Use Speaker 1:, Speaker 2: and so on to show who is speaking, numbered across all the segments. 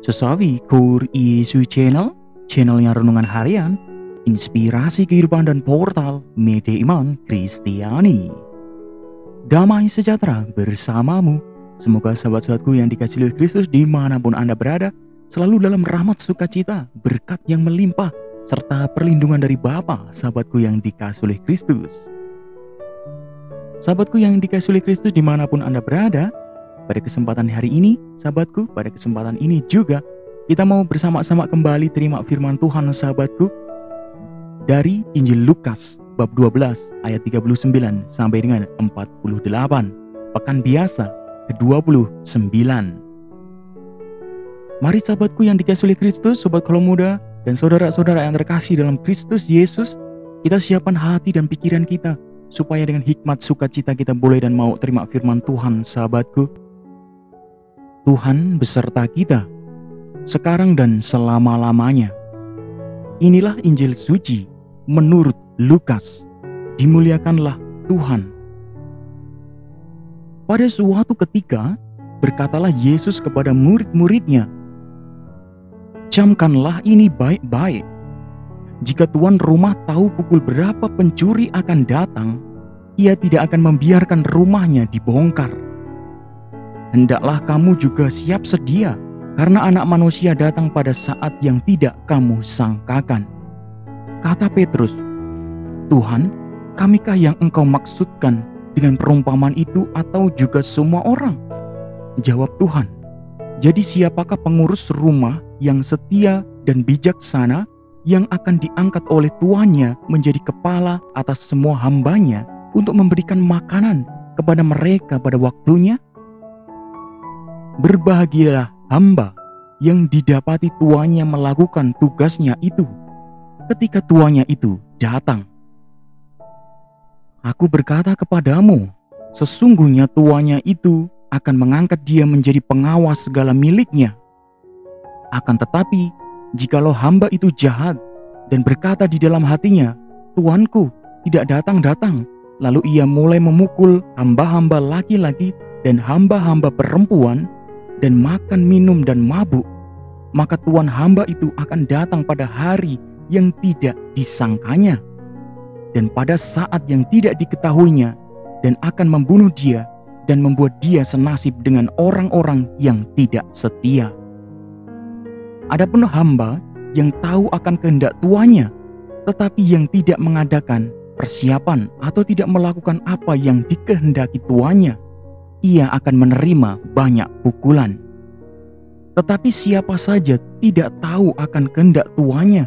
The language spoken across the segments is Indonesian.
Speaker 1: Sesawi Kur Isu channelnya renungan harian, inspirasi kehidupan dan portal media iman Kristiani. Damai sejahtera bersamamu. Semoga sahabat-sahabatku yang dikasihi oleh Kristus dimanapun Anda berada, selalu dalam rahmat sukacita, berkat yang melimpah, serta perlindungan dari Bapa, sahabatku yang dikasihi oleh Kristus. Sahabatku yang dikasihi oleh Kristus dimanapun Anda berada, pada kesempatan hari ini, sahabatku, pada kesempatan ini juga kita mau bersama-sama kembali terima firman Tuhan, sahabatku, dari Injil Lukas bab 12 ayat 39 sampai dengan 48, pekan biasa ke-29. Mari sahabatku yang dikasihi oleh Kristus, sobat kalau muda dan saudara-saudara yang terkasih dalam Kristus Yesus, kita siapkan hati dan pikiran kita supaya dengan hikmat sukacita kita boleh dan mau terima firman Tuhan, sahabatku. Tuhan beserta kita sekarang dan selama-lamanya. Inilah Injil suci menurut Lukas. Dimuliakanlah Tuhan. Pada suatu ketika berkatalah Yesus kepada murid-muridnya, "Camkanlah ini baik-baik. Jika tuan rumah tahu pukul berapa pencuri akan datang, ia tidak akan membiarkan rumahnya dibongkar. Hendaklah kamu juga siap sedia, karena Anak Manusia datang pada saat yang tidak kamu sangkakan." Kata Petrus, "Tuhan, kamikah yang Engkau maksudkan dengan perumpamaan itu atau juga semua orang?" Jawab Tuhan, "Jadi siapakah pengurus rumah yang setia dan bijaksana yang akan diangkat oleh tuannya menjadi kepala atas semua hambanya untuk memberikan makanan kepada mereka pada waktunya? Berbahagialah hamba yang didapati tuannya melakukan tugasnya itu ketika tuannya itu datang. Aku berkata kepadamu, sesungguhnya tuannya itu akan mengangkat dia menjadi pengawas segala miliknya. Akan tetapi, jikalau hamba itu jahat dan berkata di dalam hatinya, Tuanku tidak datang-datang, lalu ia mulai memukul hamba-hamba laki-laki dan hamba-hamba perempuan dan makan minum dan mabuk, maka tuan hamba itu akan datang pada hari yang tidak disangkanya dan pada saat yang tidak diketahuinya, dan akan membunuh dia dan membuat dia senasib dengan orang-orang yang tidak setia. Adapun hamba yang tahu akan kehendak tuannya, tetapi yang tidak mengadakan persiapan atau tidak melakukan apa yang dikehendaki tuannya, ia akan menerima banyak pukulan. Tetapi siapa saja tidak tahu akan kehendak tuannya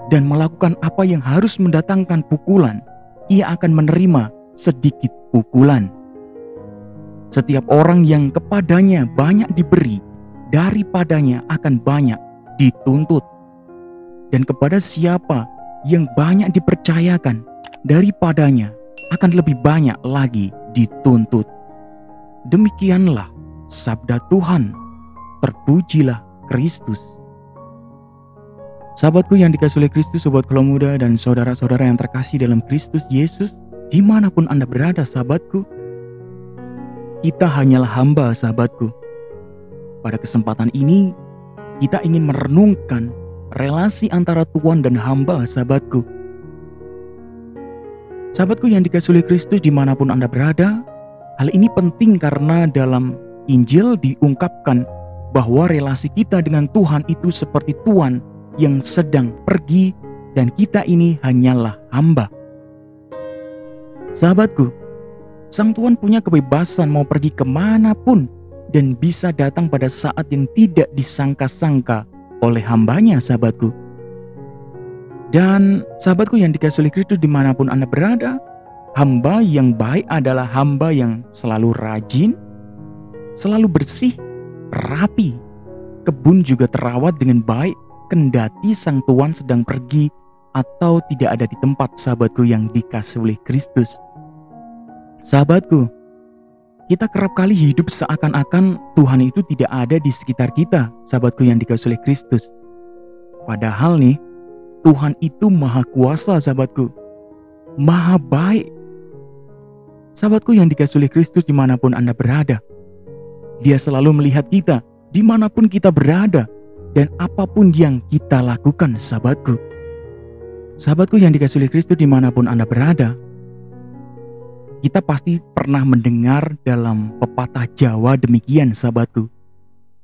Speaker 1: dan melakukan apa yang harus mendatangkan pukulan, ia akan menerima sedikit pukulan. Setiap orang yang kepadanya banyak diberi, daripadanya akan banyak dituntut. Dan kepada siapa yang banyak dipercayakan, daripadanya akan lebih banyak lagi dituntut." Demikianlah sabda Tuhan. Terpujilah Kristus. Sahabatku yang dikasihi oleh Kristus, sobat kalau muda dan saudara-saudara yang terkasih dalam Kristus Yesus, dimanapun Anda berada, sahabatku, kita hanyalah hamba, sahabatku. Pada kesempatan ini, kita ingin merenungkan relasi antara Tuhan dan hamba, sahabatku. Sahabatku yang dikasihi oleh Kristus dimanapun Anda berada, hal ini penting karena dalam Injil diungkapkan bahwa relasi kita dengan Tuhan itu seperti tuan yang sedang pergi dan kita ini hanyalah hamba. Sahabatku, sang tuan punya kebebasan mau pergi kemanapun dan bisa datang pada saat yang tidak disangka-sangka oleh hambanya, sahabatku. Dan sahabatku yang dikasihi oleh Kristus dimanapun Anda berada, hamba yang baik adalah hamba yang selalu rajin, selalu bersih, rapi. Kebun juga terawat dengan baik, kendati sang tuan sedang pergi atau tidak ada di tempat, sahabatku yang dikasihi oleh Kristus. Sahabatku, kita kerap kali hidup seakan-akan Tuhan itu tidak ada di sekitar kita, sahabatku yang dikasihi oleh Kristus. Padahal nih, Tuhan itu maha kuasa, sahabatku, maha baik. Sahabatku yang dikasihi oleh Kristus dimanapun Anda berada, Dia selalu melihat kita dimanapun kita berada, dan apapun yang kita lakukan, sahabatku. Sahabatku yang dikasihi oleh Kristus dimanapun Anda berada, kita pasti pernah mendengar dalam pepatah Jawa demikian, sahabatku.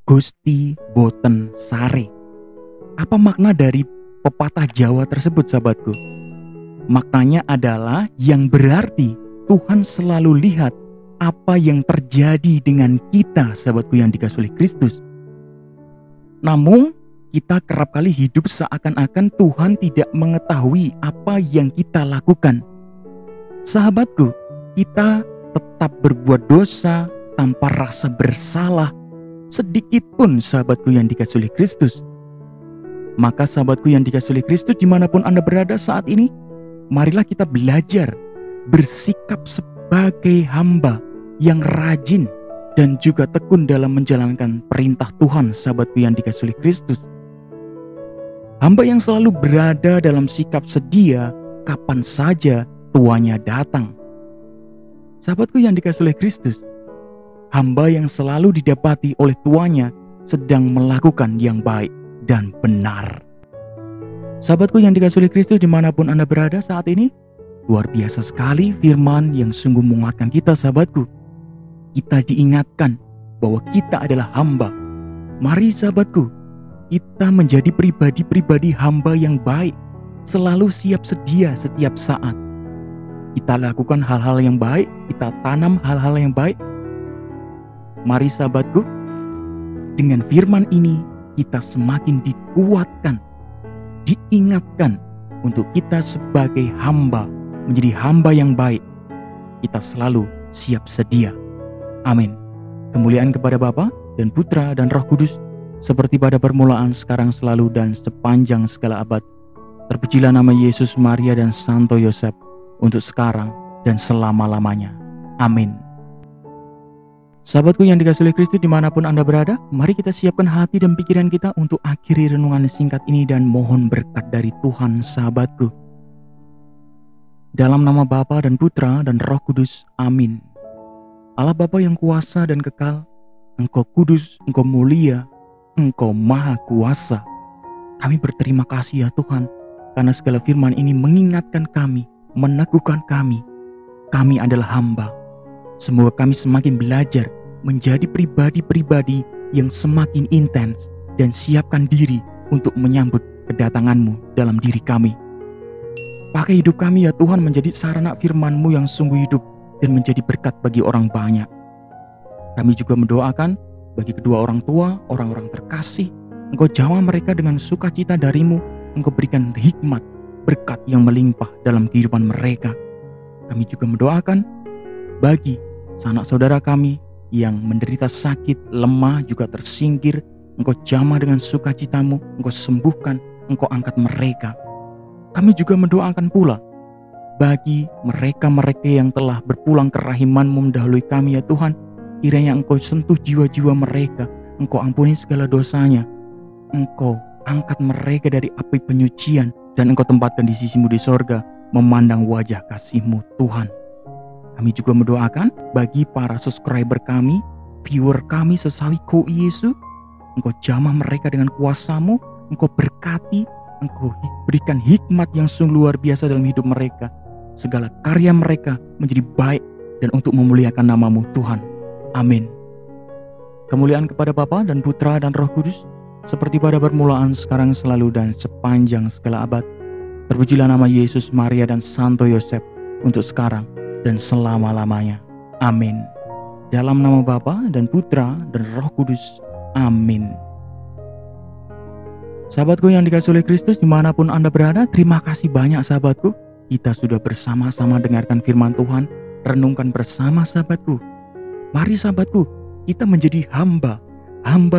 Speaker 1: Gusti boten sare. Apa makna dari pepatah Jawa tersebut, sahabatku? Maknanya adalah yang berarti Tuhan selalu lihat apa yang terjadi dengan kita, sahabatku yang dikasihi oleh Kristus. Namun, kita kerap kali hidup seakan-akan Tuhan tidak mengetahui apa yang kita lakukan. Sahabatku, kita tetap berbuat dosa tanpa rasa bersalah sedikit pun, sahabatku yang dikasihi oleh Kristus. Maka sahabatku yang dikasihi oleh Kristus dimanapun Anda berada saat ini, marilah kita belajar bersikap sebagai hamba yang rajin dan juga tekun dalam menjalankan perintah Tuhan, sahabatku yang dikasihi oleh Kristus. Hamba yang selalu berada dalam sikap sedia kapan saja tuannya datang. Sahabatku yang dikasihi oleh Kristus, hamba yang selalu didapati oleh tuannya sedang melakukan yang baik dan benar. Sahabatku yang dikasihi oleh Kristus dimanapun Anda berada saat ini, luar biasa sekali firman yang sungguh menguatkan kita, sahabatku. Kita diingatkan bahwa kita adalah hamba. Mari sahabatku, kita menjadi pribadi-pribadi hamba yang baik, selalu siap sedia setiap saat. Kita lakukan hal-hal yang baik, kita tanam hal-hal yang baik. Mari sahabatku, dengan firman ini kita semakin dikuatkan, diingatkan untuk kita sebagai hamba, menjadi hamba yang baik. Kita selalu siap sedia. Amin. Kemuliaan kepada Bapa dan Putra dan Roh Kudus, seperti pada permulaan, sekarang, selalu, dan sepanjang segala abad. Terpujilah nama Yesus, Maria, dan Santo Yosef, untuk sekarang dan selama-lamanya. Amin. Sahabatku yang dikasihi oleh Kristus dimanapun Anda berada, mari kita siapkan hati dan pikiran kita untuk akhiri renungan singkat ini dan mohon berkat dari Tuhan, sahabatku. Dalam nama Bapa dan Putra dan Roh Kudus. Amin. Allah Bapa yang kuasa dan kekal, Engkau kudus, Engkau mulia, Engkau maha kuasa. Kami berterima kasih ya Tuhan, karena segala firman ini mengingatkan kami, meneguhkan kami. Kami adalah hamba. Semoga kami semakin belajar menjadi pribadi-pribadi yang semakin intens dan siapkan diri untuk menyambut kedatangan-Mu dalam diri kami. Pakai hidup kami ya Tuhan menjadi sarana firman-Mu yang sungguh hidup dan menjadi berkat bagi orang banyak. Kami juga mendoakan bagi kedua orang tua, orang-orang terkasih, Engkau jamah mereka dengan sukacita dari-Mu, Engkau berikan hikmat, berkat yang melimpah dalam kehidupan mereka. Kami juga mendoakan bagi sanak saudara kami yang menderita sakit, lemah, juga tersingkir, Engkau jamah dengan sukacita-Mu, Engkau sembuhkan, Engkau angkat mereka. Kami juga mendoakan pula bagi mereka-mereka yang telah berpulang ke rahim-Mu mendahului kami ya Tuhan, kiranya Engkau sentuh jiwa-jiwa mereka, Engkau ampuni segala dosanya, Engkau angkat mereka dari api penyucian, dan Engkau tempatkan di sisi-Mu di sorga, memandang wajah kasih-Mu Tuhan. Kami juga mendoakan bagi para subscriber kami, viewer kami sesawi Ko Yesus, Engkau jamah mereka dengan kuasa-Mu, Engkau berkati, Engkau berikan hikmat yang sungguh luar biasa dalam hidup mereka. Segala karya mereka menjadi baik dan untuk memuliakan nama-Mu Tuhan. Amin. Kemuliaan kepada Bapa dan Putra dan Roh Kudus, seperti pada permulaan, sekarang, selalu, dan sepanjang segala abad. Terpujilah nama Yesus, Maria, dan Santo Yosef, untuk sekarang dan selama-lamanya. Amin. Dalam nama Bapa dan Putra dan Roh Kudus. Amin. Sahabatku yang dikasihi oleh Kristus dimanapun Anda berada, terima kasih banyak sahabatku. Kita sudah bersama-sama dengarkan firman Tuhan, renungkan bersama sahabatku. Mari sahabatku, kita menjadi hamba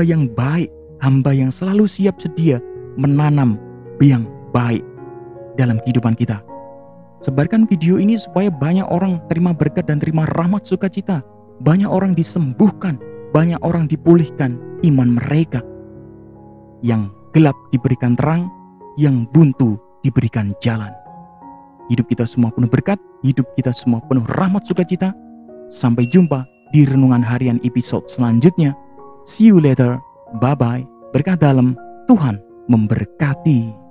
Speaker 1: yang baik, hamba yang selalu siap sedia menanam yang baik dalam kehidupan kita. Sebarkan video ini supaya banyak orang terima berkat dan terima rahmat sukacita. Banyak orang disembuhkan, banyak orang dipulihkan iman mereka. Yang gelap diberikan terang, yang buntu diberikan jalan. Hidup kita semua penuh berkat, hidup kita semua penuh rahmat sukacita. Sampai jumpa di renungan harian episode selanjutnya. See you later, bye-bye, berkah dalam, Tuhan memberkati.